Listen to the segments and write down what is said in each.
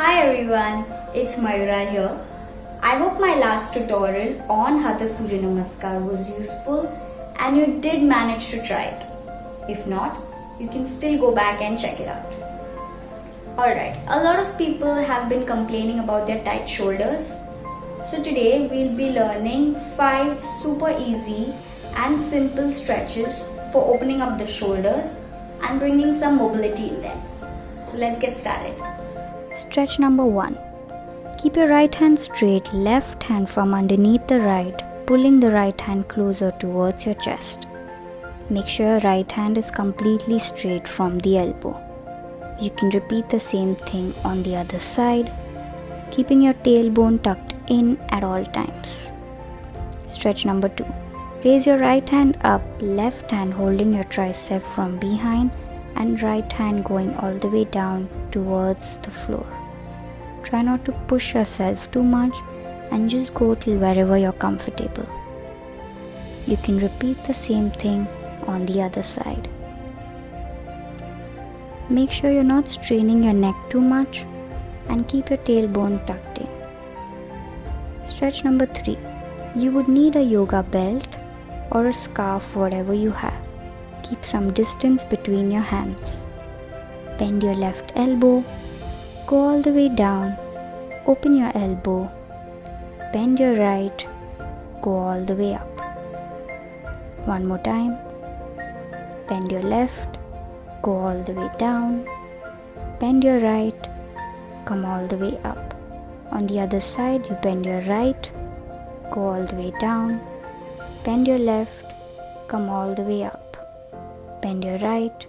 Hi everyone, it's Mayura here. I hope my last tutorial on Hatha Surya Namaskar was useful and you did manage to try it. If not, you can still go back and check it out. Alright, a lot of people have been complaining about their tight shoulders. So today we'll be learning 5 super easy and simple stretches for opening up the shoulders and bringing some mobility in them. So let's get started. Stretch number 1. Keep your right hand straight, left hand from underneath the right, pulling the right hand closer towards your chest. Make sure your right hand is completely straight from the elbow. You can repeat the same thing on the other side, keeping your tailbone tucked in at all times. Stretch number 2. Raise your right hand up, left hand holding your tricep from behind and right hand going all the way down towards the floor. Try not to push yourself too much and just go till wherever you're comfortable. You can repeat the same thing on the other side. Make sure you're not straining your neck too much and keep your tailbone tucked in. Stretch number 3. You would need a yoga belt or a scarf, whatever you have. Keep some distance between your hands. Bend your left elbow, go all the way down, open your elbow, bend your right, go all the way up. One more time. Bend your left, go all the way down, bend your right, come all the way up. On the other side, you bend your right, go all the way down, bend your left, come all the way up. Bend your right,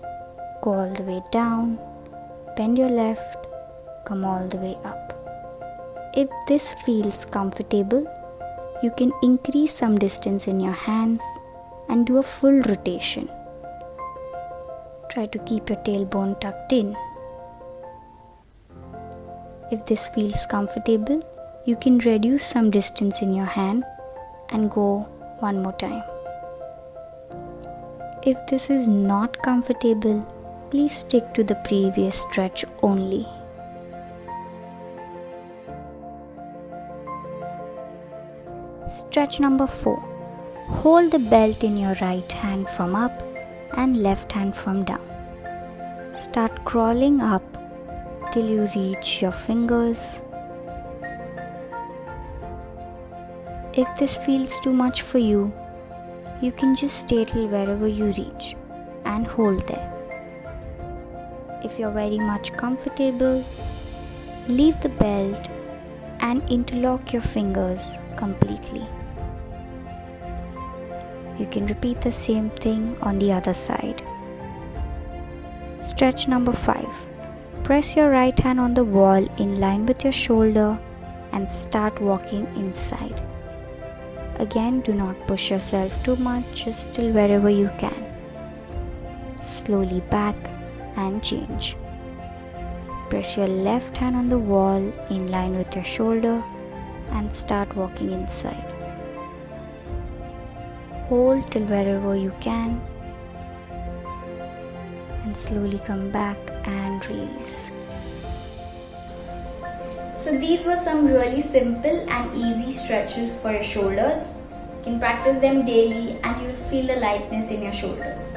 go all the way down, bend your left, come all the way up. If this feels comfortable, you can increase some distance in your hands and do a full rotation. Try to keep your tailbone tucked in. If this feels comfortable, you can reduce some distance in your hand and go one more time. If this is not comfortable, please stick to the previous stretch only. Stretch number 4. Hold the belt in your right hand from up and left hand from down. Start crawling up till you reach your fingers. If this feels too much for you, you can just stay till wherever you reach and hold there. If you're very much comfortable, leave the belt and interlock your fingers completely. You can repeat the same thing on the other side. Stretch number 5. Press your right hand on the wall in line with your shoulder and start walking inside. Again, do not push yourself too much, just till wherever you can. Slowly back and change. Press your left hand on the wall in line with your shoulder and start walking inside. Hold till wherever you can and slowly come back and release. So these were some really simple and easy stretches for your shoulders. You can practice them daily and you'll feel the lightness in your shoulders.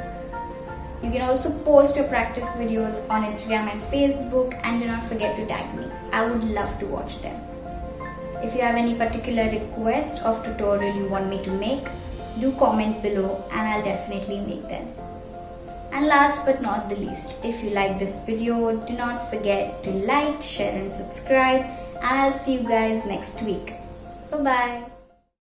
You can also post your practice videos on Instagram and Facebook, and do not forget to tag me. I would love to watch them. If you have any particular request of tutorial you want me to make, do comment below and I'll definitely make them. And last but not the least, if you like this video, do not forget to like, share and subscribe, and I'll see you guys next week. Bye bye.